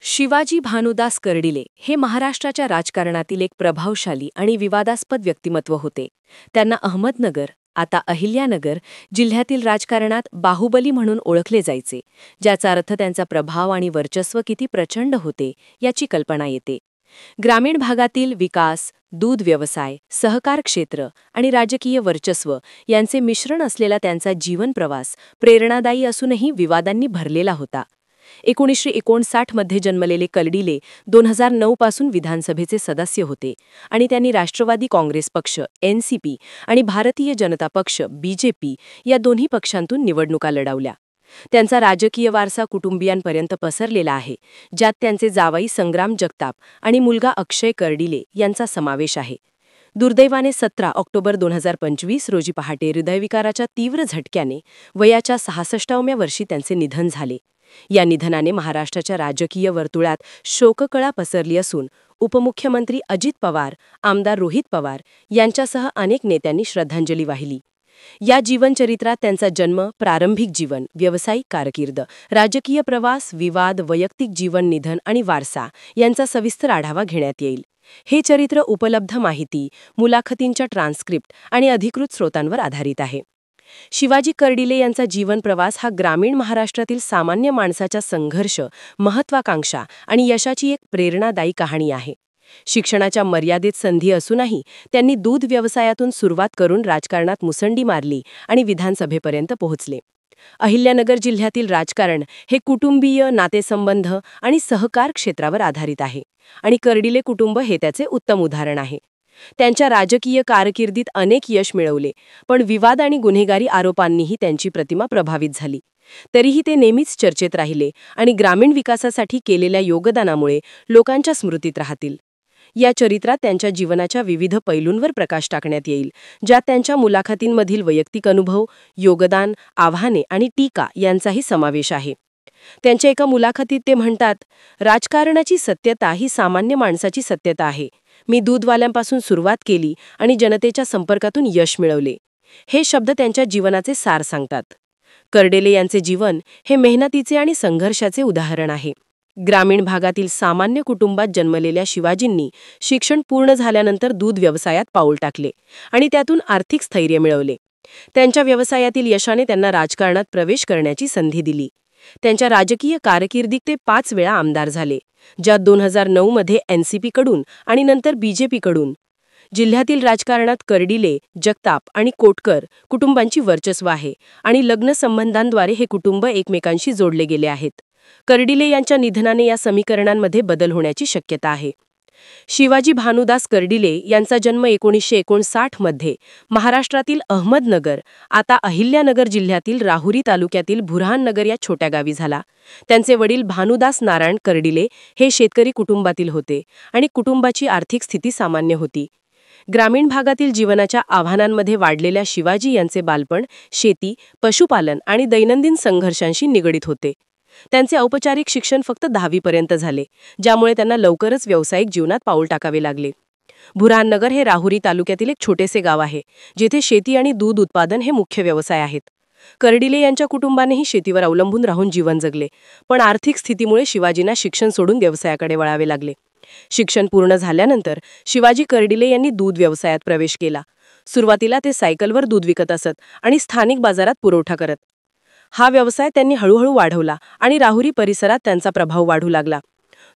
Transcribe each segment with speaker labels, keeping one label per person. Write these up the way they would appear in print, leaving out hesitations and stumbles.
Speaker 1: शिवाजी भानुदास कर्डिले हे महाराष्ट्राच्या राजकारणातील एक प्रभावशाली आणि विवादास्पद व्यक्तिमत्व होते. त्यांना अहमदनगर, आता अहिल्यानगर, जिल्ह्यातील राजकारणात बाहुबली म्हणून ओळखले जायचे, ज्याचा अर्थ त्यांचा प्रभाव आणि वर्चस्व किती प्रचंड होते याची कल्पना येते. ग्रामीण भागातील विकास, दूध व्यवसाय, सहकार क्षेत्र आणि राजकीय वर्चस्व यांचे मिश्रण असलेला त्यांचा जीवन प्रवास प्रेरणादायी असूनही विवादांनी भरलेला होता. 1959 मध्ये जन्मलेले कर्डिले 2009 पासून विधानसभेचे सदस्य होते आणि त्यांनी राष्ट्रवादी काँग्रेस पक्ष (एनसीपी) आणि भारतीय जनता पक्ष (बीजेपी) या दोन्ही पक्षांतून निवडणुका लढवल्या. त्यांचा राजकीय वारसा कुटुंबियांपर्यंत पसरलेला आहे, ज्यात त्यांचे जावई संग्राम जगताप आणि मुलगा अक्षय कर्डिले यांचा समावेश आहे. दुर्दैवाने 17 ऑक्टोबर 2025 रोजी पहाटे हृदयविकाराच्या तीव्र झटक्याने वयाच्या 66व्या वर्षी त्यांचे निधन झाले. या निधनाने महाराष्ट्राच्या राजकीय वर्तुळात शोककळा पसरली असून उपमुख्यमंत्री अजित पवार, आमदार रोहित पवार यांच्यासह अनेक नेत्यांनी श्रद्धांजली वाहिली. या जीवनचरित्रात त्यांचा जन्म, प्रारंभिक जीवन, व्यावसायिक कारकीर्द, राजकीय प्रवास, विवाद, वैयक्तिक जीवन, निधन आणि वारसा यांचा सविस्तर आढावा घेण्यात येईल. हे चरित्र उपलब्ध माहिती, मुलाखतींच्या ट्रान्स्क्रिप्ट आणि अधिकृत स्रोतांवर आधारित आहे. शिवाजी कर्डिले यांचा जीवन प्रवास हा ग्रामीण महाराष्ट्रातील सामान्य माणसाच्या संघर्ष, महत्वाकांक्षा आणि यशाची एक प्रेरणादायी कहाणी आहे. शिक्षणाच्या मर्यादित संधी असूनही त्यांनी दूध व्यवसायातून सुरुवात करून राजकारणात मुसंडी मारली आणि विधानसभेपर्यंत पोहोचले. अहिल्यानगर जिल्ह्यातील राजकारण हे कुटुंबीय, नातेसंबंध आणि सहकार क्षेत्रावर आधारित आहे आणि कर्डिले कुटुंब हे त्याचे उत्तम उदाहरण आहे. त्यांच्या राजकीय कारकिर्दीत अनेक यश मिळवले, पण विवाद आणि गुन्हेगारी आरोपांनीही त्यांची प्रतिमा प्रभावित झाली. तरीही ते नेहमीच चर्चेत राहिले आणि ग्रामीण विकासासाठी केलेल्या योगदानामुळे लोकांच्या स्मृतीत राहतील. या चरित्रात त्यांच्या जीवनाच्या विविध पैलूंवर प्रकाश टाकण्यात येईल, ज्यात त्यांच्या मुलाखतींमधील वैयक्तिक अनुभव, योगदान, आव्हाने आणि टीका यांचाही समावेश आहे. त्यांच्या एका मुलाखतीत ते म्हणतात, राजकारणाची सत्यता ही सामान्य माणसाची सत्यता आहे. मी दूधवाल्यांपासून सुरुवात केली आणि जनतेच्या संपर्कातून यश मिळवले. हे शब्द त्यांच्या जीवनाचे सार सांगतात. कर्डिले यांचे जीवन हे मेहनतीचे आणि संघर्षाचे उदाहरण आहे. ग्रामीण भागातील सामान्य कुटुंबात जन्मलेल्या शिवाजींनी शिक्षण पूर्ण झाल्यानंतर दूध व्यवसायात पाऊल टाकले आणि त्यातून आर्थिक स्थैर्य मिळवले. त्यांच्या व्यवसायातील यशाने त्यांना राजकारणात प्रवेश करण्याची संधी दिली. त्यांच्या राजकीय कारकिर्दीत ते 5 वेळा आमदार झाले, ज्यात 2009 मध्ये एनसीपीकडून आणि नंतर बीजेपीकडून. जिल्ह्यातील राजकारणात कर्डिले, जगताप आणि कोटकर कुटुंबांची वर्चस्व आहे आणि लग्न संबंधांद्वारे हे कुटुंब एकमेकांशी जोडले गेले आहेत. कर्डिले यांच्या निधनाने या समीकरणांमध्ये बदल होण्याची शक्यता आहे. शिवाजी भानुदास कर्डिले यांचा जन्म 1959 मध्ये महाराष्ट्रातील अहमदनगर, आता अहिल्यानगर जिल्ह्यातील राहुरी तालुक्यातील बुऱ्हाणनगर या छोट्या गावी झाला. त्यांचे वडील भानुदास नारायण कर्डिले हे शेतकरी कुटुंबातील होते आणि कुटुंबाची आर्थिक स्थिती सामान्य होती. ग्रामीण भागातील जीवनाच्या आव्हानांमध्ये वाढलेल्या शिवाजी यांचे बालपण शेती, पशुपालन आणि दैनंदिन संघर्षांशी निगडीत होते. त्यांचे औपचारिक शिक्षण फक्त 10वी पर्यंत झाले, ज्यामुळे त्यांना लवकरच व्यावसायिक जीवनात पाऊल टाकावे लागले. बुऱ्हाणनगर हे राहुरी तालुक्यातील एक छोटेसे गाव आहे, जेथे शेती आणि दूध उत्पादन हे मुख्य व्यवसाय आहेत. कर्डिले यांच्या कुटुंबानेही शेतीवर अवलंबून राहून जीवन जगले, पण आर्थिक स्थितीमुळे शिवाजींना शिक्षण सोडून व्यवसायाकडे वळावे लागले. शिक्षण पूर्ण झाल्यानंतर शिवाजी कर्डिले यांनी दूध व्यवसायात प्रवेश केला. सुरुवातीला ते सायकलवर दूध विकत असत आणि स्थानिक बाजारात पुरवठा करत. हा व्यवसाय त्यांनी हळूहळू वाढवला आणि राहुरी परिसरात त्यांचा प्रभाव वाढू लागला.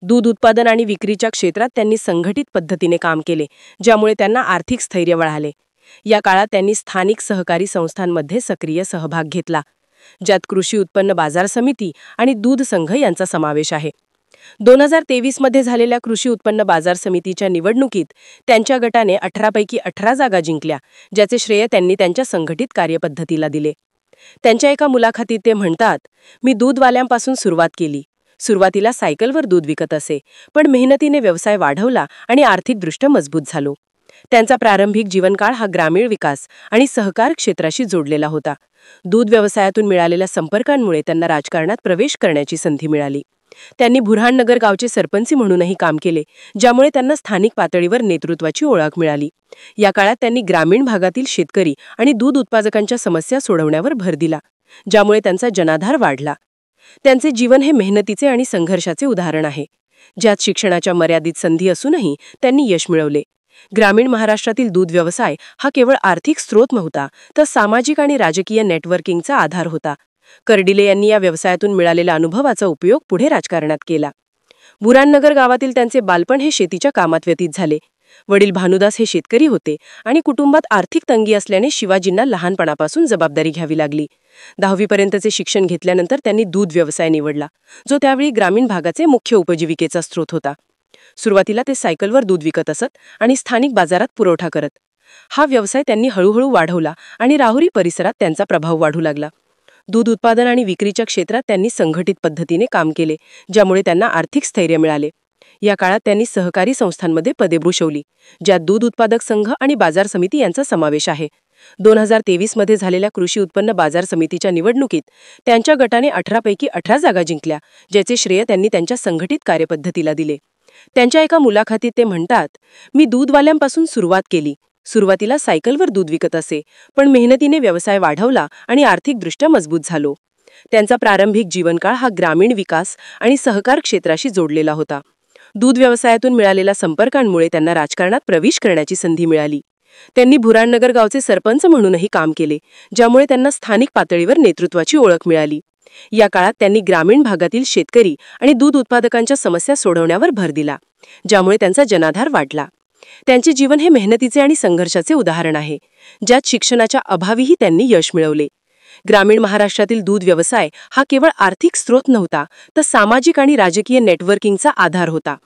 Speaker 1: दूध उत्पादन आणि विक्रीच्या क्षेत्रात त्यांनी संघटित पद्धतीने काम केले, ज्यामुळे त्यांना आर्थिक स्थैर्य मिळाले. या काळात त्यांनी स्थानिक सहकारी संस्थांमध्ये सक्रिय सहभाग घेतला, ज्यात कृषी उत्पन्न बाजार समिती आणि दूध संघ यांचा समावेश आहे. 2023 मध्ये झालेल्या कृषी उत्पन्न बाजार समितीच्या निवडणुकीत त्यांच्या गटाने 18 पैकी 18 जागा जिंकल्या, ज्याचे श्रेय त्यांनी त्यांच्या संघटित कार्यपद्धतीला दिले. त्यांच्या एका मुलाखतीत ते म्हणतात, मी दूधवाल्यांपासून सुरुवात केली. सुरुवातीला सायकलवर दूध विकत असे, पण मेहनतीने व्यवसाय वाढवला आणि आर्थिकदृष्ट्या मजबूत झालो. त्यांचा प्रारंभिक जीवनकाळ हा ग्रामीण विकास आणि सहकार क्षेत्राशी जोडलेला होता. दूध व्यवसायातून मिळालेल्या संपर्कांमुळे त्यांना राजकारणात प्रवेश करण्याची संधी मिळाली. त्यांनी बुऱ्हाणनगर गावचे सरपंच म्हणूनही काम केले, ज्यामुळे त्यांना स्थानिक पातळीवर नेतृत्वाची ओळख मिळाली. या काळात त्यांनी ग्रामीण भागातील शेतकरी आणि दूध उत्पादकांच्या समस्या सोडवण्यावर भर दिला, ज्यामुळे त्यांचा जनाधार वाढला. त्यांचे जीवन हे मेहनतीचे आणि संघर्षाचे उदाहरण आहे, ज्यात शिक्षणाच्या मर्यादित संधी असूनही त्यांनी यश मिळवले. ग्रामीण महाराष्ट्रातील दूध व्यवसाय हा केवळ आर्थिक स्रोत नव्हता, तर सामाजिक आणि राजकीय नेटवर्किंगचा आधार होता. कर्डिले यांनी या व्यवसायातून मिळालेल्या अनुभवाचा उपयोग पुढे राजकारणात केला. बुराननगर गावातील त्यांचे बालपण हे शेतीच्या कामात व्यतीत झाले. वडील भानुदास हे शेतकरी होते आणि कुटुंबात आर्थिक तंगी असल्याने शिवाजींना लहानपणापासून जबाबदारी घ्यावी लागली. 10वी पर्यंतचे शिक्षण घेतल्यानंतर त्यांनी दूध व्यवसाय निवडला, जो त्यावेळी ग्रामीण भागाचे मुख्य उपजीविकेचा स्रोत होता. सुरुवातीला ते सायकलवर दूध विकत असत आणि स्थानिक बाजारात पुरवठा करत. हा व्यवसाय त्यांनी हळूहळू वाढवला आणि राहुरी परिसरात त्यांचा प्रभाव वाढू लागला. दूध उत्पादन आणि विक्रीच्या क्षेत्रात त्यांनी संघटित पद्धतीने काम केले, ज्यामुळे त्यांना आर्थिक स्थैर्य मिळाले. या काळात त्यांनी सहकारी संस्थांमध्ये पदे भूषवली, ज्यात दूध उत्पादक संघ आणि बाजार समिती यांचा समावेश आहे. 2023 मध्ये झालेल्या कृषी उत्पन्न बाजार समितीच्या निवडणुकीत त्यांच्या गटाने 18 पैकी 18 जागा जिंकल्या, ज्याचे श्रेय त्यांनी त्यांच्या संघटित कार्यपद्धतीला दिले. त्यांच्या एका मुलाखतीत ते म्हणतात, मी दूधवाल्यांपासून सुरुवात केली. सुरुवातीला सायकलवर दूध विकत असे, पण मेहनतीने व्यवसाय वाढवला आणि आर्थिकदृष्ट्या मजबूत झालो. त्यांचा प्रारंभिक जीवनकाळ हा ग्रामीण विकास आणि सहकार क्षेत्राशी जोडलेला होता. दूध व्यवसायातून मिळालेल्या संपर्कांमुळे त्यांना राजकारणात प्रवेश करण्याची संधी मिळाली. त्यांनी बुराननगर गावचे सरपंच म्हणूनही काम केले, ज्यामुळे त्यांना स्थानिक पातळीवर नेतृत्वाची ओळख मिळाली. या काळात त्यांनी ग्रामीण भागातील शेतकरी आणि दूध उत्पादकांच्या समस्या सोडवण्यावर भर दिला, ज्यामुळे त्यांचा जनाधार वाढला. त्यांचे जीवन हे मेहनतीचे आणि संघर्षाचे उदाहरण आहे, ज्यात शिक्षणाच्या अभावीही त्यांनी यश मिळवले. ग्रामीण महाराष्ट्रातील दूध व्यवसाय हा केवळ आर्थिक स्रोत नव्हता, तर सामाजिक आणि राजकीय नेटवर्किंगचा आधार होता.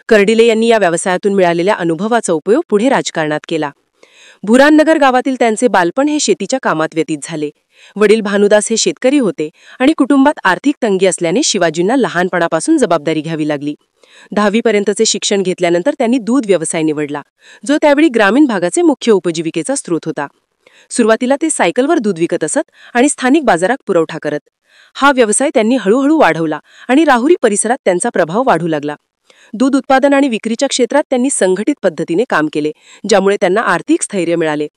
Speaker 1: कर्डिले यांनी या व्यवसायातून मिळालेल्या अनुभवाचा उपयोग पुढे राजकारणात केला. बुराननगर गावातील त्यांचे बालपण हे शेतीच्या कामात व्यतीत झाले. वडील भानुदास हे शेतकरी होते आणि कुटुंबात आर्थिक तंगी असल्याने शिवाजींना लहानपणापासून जबाबदारी घ्यावी लागली. 10वी पर्यंतचे शिक्षण घेतल्यानंतर त्यांनी दूध व्यवसाय निवडला, जो त्यावेळी ग्रामीण भागाचे मुख्य उपजीविकेचा स्रोत होता. सुरुवातीला ते सायकलवर दूध विकत असत आणि स्थानिक बाजारात पुरवठा करत. हा व्यवसाय त्यांनी हळूहळू वाढवला आणि राहुरी परिसरात त्यांचा प्रभाव वाढू लागला. दूध उत्पादन आणि विक्रीच्या क्षेत्रात त्यांनी संघटित पद्धतीने काम केले, ज्यामुळे त्यांना आर्थिक स्थैर्य मिळाले.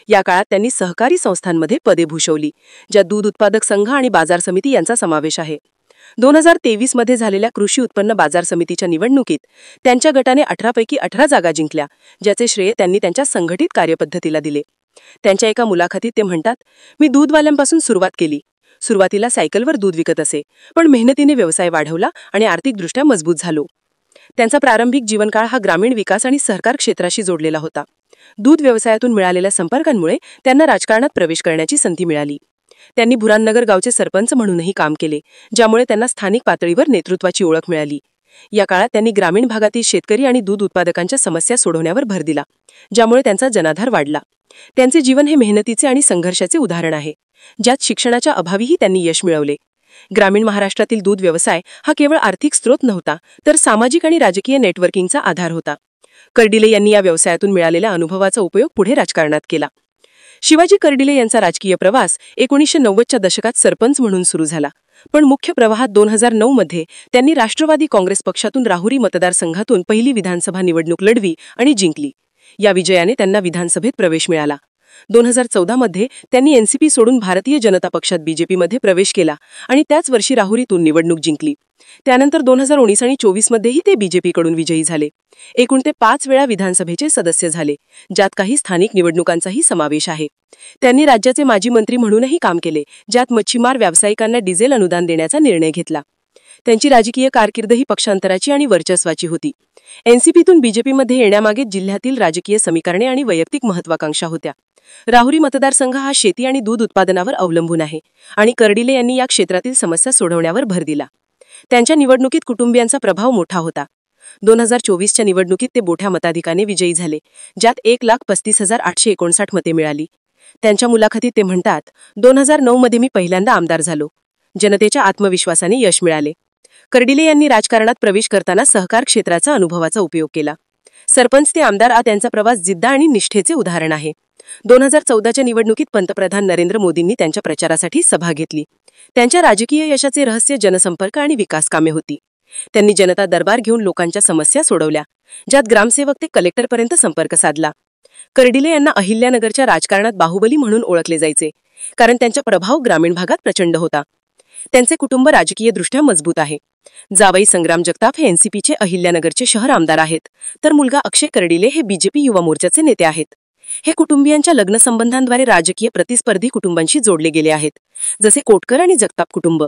Speaker 1: या काळात त्यांनी सहकारी संस्थांमध्ये पदे भूषवली, ज्यात दूध उत्पादक संघ आणि बाजार समिती यांचा समावेश आहे. 2023 मध्ये झालेल्या कृषी उत्पन्न बाजार समितीच्या निवडणुकीत त्यांच्या गटाने 18 पैकी 18 जागा जिंकल्या, ज्याचे श्रेय त्यांनी त्यांच्या संघटित कार्यपद्धतीला दिले. त्यांच्या एका मुलाखतीत ते म्हणतात, मी दूधवाल्यांपासून सुरुवात केली. सुरुवातीला सायकलवर दूध विकत असे, पण मेहनतीने व्यवसाय वाढवला आणि आर्थिकदृष्ट्या मजबूत झालो. त्यांचा प्रारंभिक जीवनकाळ हा ग्रामीण विकास आणि सहकार क्षेत्राशी जोडलेला होता. दूध व्यवसायातून मिळालेल्या संपर्कांमुळे त्यांना राजकारणात प्रवेश करण्याची संधी मिळाली. त्यांनी बुराननगर गावचे सरपंच म्हणूनही काम केले, ज्यामुळे त्यांना स्थानिक पातळीवर नेतृत्वाची ओळख मिळाली. या काळात त्यांनी ग्रामीण भागातील शेतकरी आणि दूध उत्पादकांच्या समस्या सोडवण्यावर भर दिला, ज्यामुळे त्यांचा जनाधार वाढला. त्यांचे जीवन हे मेहनतीचे आणि संघर्षाचे उदाहरण आहे, ज्यात शिक्षणाच्या अभावीही त्यांनी यश मिळवले. ग्रामीण महाराष्ट्रातील दूध व्यवसाय हा केवळ आर्थिक स्रोत नव्हता, तर सामाजिक आणि राजकीय नेटवर्किंगचा आधार होता. कर्डिले यांनी या व्यवसायातून मिळालेल्या अनुभवाचा उपयोग पुढे राजकारणात केला. शिवाजी कर्डिले यांचा राजकीय प्रवास 1990च्या दशकात सरपंच म्हणून सुरू झाला, पण मुख्य प्रवाहात 2009 मध्ये त्यांनी राष्ट्रवादी काँग्रेस पक्षातून राहुरी मतदारसंघातून पहिली विधानसभा निवडणूक लढवी आणि जिंकली. या विजयाने त्यांना विधानसभेत प्रवेश मिळाला. 2014 मध्ये त्यांनी एनसीपी सोडून भारतीय जनता पक्षात बीजेपीमध्ये प्रवेश केला आणि त्याच वर्षी राहुरीतून निवडणूक जिंकली. त्यानंतर 2019 आणि 2024 मध्येही ते बीजेपीकडून विजयी झाले. एकूण ते 5 वेळा विधानसभेचे सदस्य झाले, ज्यात काही स्थानिक निवडणुकांचाही समावेश आहे. त्यांनी राज्याचे माजी मंत्री म्हणूनही काम केले, ज्यात मच्छीमार व्यावसायिकांना डिझेल अनुदान देण्याचा निर्णय घेतला. त्यांची राजकीय कारकीर्द ही पक्षांतराची आणि वर्चस्वाची होती. एनसीपीतून बीजेपीमध्ये येण्यामागे जिल्ह्यातील राजकीय समीकरणे आणि वैयक्तिक महत्वाकांक्षा होत्या. राहुरी मतदारसंघ हा शेती आणि दूध उत्पादनावर अवलंबून आहे आणि कर्डिले यांनी या क्षेत्रातील समस्या सोडवण्यावर भर दिला. त्यांच्या निवडणुकीत कुटुंबियांचा प्रभाव मोठा होता. 2024च्या निवडणुकीत ते मोठ्या मताधिकाने विजयी झाले, ज्यात 1,35,859 मते मिळाली. त्यांच्या मुलाखतीत ते म्हणतात, 2009 मध्ये मी पहिल्यांदा आमदार झालो. जनतेच्या आत्मविश्वासाने यश मिळाले. कर्डिले यांनी राजकारणात प्रवेश करताना सहकार क्षेत्राचा अनुभवाचा उपयोग केला. सरपंच ते आमदार त्यांचा प्रवास जिद्द आणि निष्ठेचे उदाहरण आहे. 2014च्या निवडणुकीत पंतप्रधान नरेंद्र मोदींनी त्यांच्या प्रचारासाठी सभा घेतली. त्यांच्या राजकीय यशाचे रहस्य जनसंपर्क आणि विकास कामे होती. त्यांनी जनता दरबार घेऊन लोकांच्या समस्या सोडवल्या, ज्यात ग्रामसेवक ते कलेक्टरपर्यंत संपर्क साधला. कर्डिले यांना अहिल्यानगरच्या राजकारणात बाहुबली म्हणून ओळखले जायचे, कारण त्यांचा प्रभाव ग्रामीण भागात प्रचंड होता. त्यांचे कुटुंब राजकीयदृष्ट्या मजबूत आहे. जावई संग्राम जगताप हे एनसीपीचे अहिल्यानगरचे शहर आमदार आहेत, तर मुलगा अक्षय कर्डिले हे बीजेपी युवा मोर्चाचे नेते आहेत. हे कुटुंबियांच्या लग्नसंबंधांद्वारे राजकीय प्रतिस्पर्धी कुटुंबांशी जोडले गेले आहेत, जसे कोटकर आणि जगताप कुटुंब.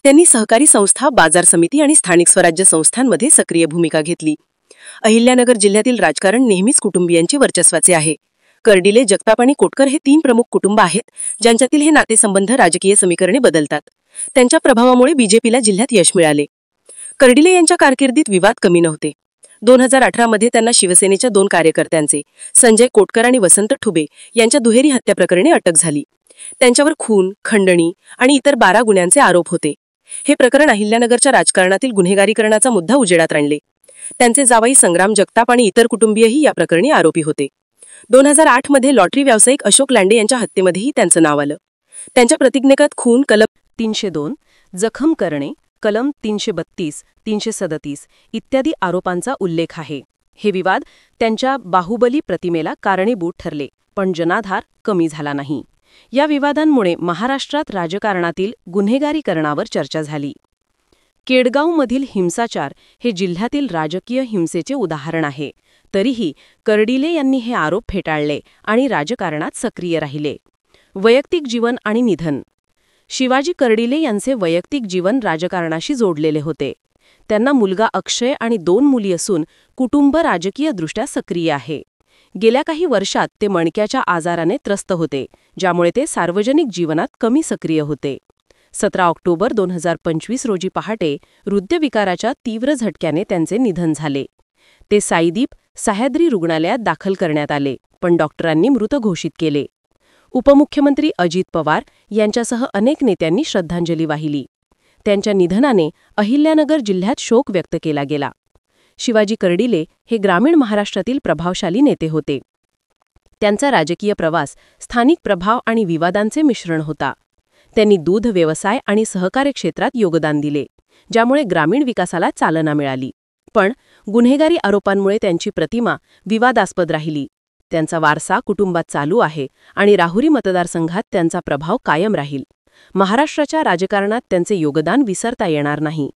Speaker 1: त्यांनी सहकारी संस्था, बाजार समिती आणि स्थानिक स्वराज्य संस्थांमध्ये सक्रिय भूमिका घेतली. अहिल्यानगर जिल्ह्यातील राजकारण नेहमीच कुटुंबियांचे वर्चस्वाचे आहे. कर्डिले, जगताप आणि कोटकर हे 3 प्रमुख कुटुंब आहेत, ज्यांच्यातील हे नातेसंबंध राजकीय समीकरणे बदलतात. त्यांच्या प्रभावामुळे बीजेपीला जिल्ह्यात यश मिळाले. कर्डिले यांच्या कारकिर्दीत विवाद कमी नव्हते. 2018 मध्ये त्यांना शिवसेनेच्या 2 कार्यकर्त्यांचे, संजय कोटकर आणि वसंत ठुबे यांच्या दुहेरी हत्या प्रकरणी अटक झाली. त्यांच्यावर खून, खंडणी आणि इतर 12 गुन्ह्यांचे आरोप होते. हे प्रकरण अहिल्यानगरच्या राजकारणातील गुन्हेगारीकरणाचा मुद्दा उजेडात आणले. त्यांचे जावई संग्राम जगताप आणि इतर कुटुंबीयही या प्रकरणी आरोपी होते. 2008 मध्ये लॉटरी व्यावसायिक अशोक लांडे यांच्या हत्येमध्येही त्यांचं नाव आलं. त्यांच्या प्रतिज्ञेत खून कलम 302, जखम करणे कलम 332, 337 इत्यादी आरोपांचा उल्लेख आहे. हे विवाद त्यांच्या बाहुबली प्रतिमेला कारणीभूत ठरले, पण जनाधार कमी झाला नाही. या विवादांमुळे महाराष्ट्रात राजकारणातील गुन्हेगारीकरणावर चर्चा झाली. केडगावमधील हिंसाचार हे जिल्ह्यातील राजकीय हिंसेचे उदाहरण आहे. तरीही कर्डिले यांनी हे आरोप फेटाळले आणि राजकारणात सक्रिय राहिले. वैयक्तिक जीवन आणि निधन. शिवाजी कर्डिले यांचे वैयक्तिक जीवन राजकारणाशी जोडलेले होते. त्यांना मुलगा अक्षय आणि 2 मुली असून कुटुंब राजकीयदृष्ट्या सक्रिय आहे. गेल्या काही वर्षात ते मणक्याच्या आजाराने त्रस्त होते, ज्यामुळे ते सार्वजनिक जीवनात कमी सक्रिय होते. 17 ऑक्टोबर 2025 रोजी पहाटे हृदयविकाराच्या तीव्र झटक्याने त्यांचे निधन झाले. ते साईदीप सह्याद्री रुग्णालयात दाखल करण्यात आले, पण डॉक्टरांनी मृत घोषित केले. उपमुख्यमंत्री अजित पवार यांच्यासह अनेक नेत्यांनी श्रद्धांजली वाहिली. त्यांच्या निधनाने अहिल्यानगर जिल्ह्यात शोक व्यक्त केला गेला. शिवाजी कर्डिले हे ग्रामीण महाराष्ट्रातील प्रभावशाली नेते होते. त्यांचा राजकीय प्रवास स्थानिक प्रभाव आणि विवादांचे मिश्रण होता. त्यांनी दूध व्यवसाय आणि सहकार्य क्षेत्रात योगदान दिले, ज्यामुळे ग्रामीण विकासाला चालना मिळाली. पण गुन्हेगारी आरोपांमुळे त्यांची प्रतिमा विवादास्पद राहिली. त्यांचा वारसा कुटुंबात चालू आहे आणि राहुरी मतदारसंघात त्यांचा प्रभाव कायम राहील. महाराष्ट्राच्या राजकारणात त्यांचे योगदान विसरता येणार नाही.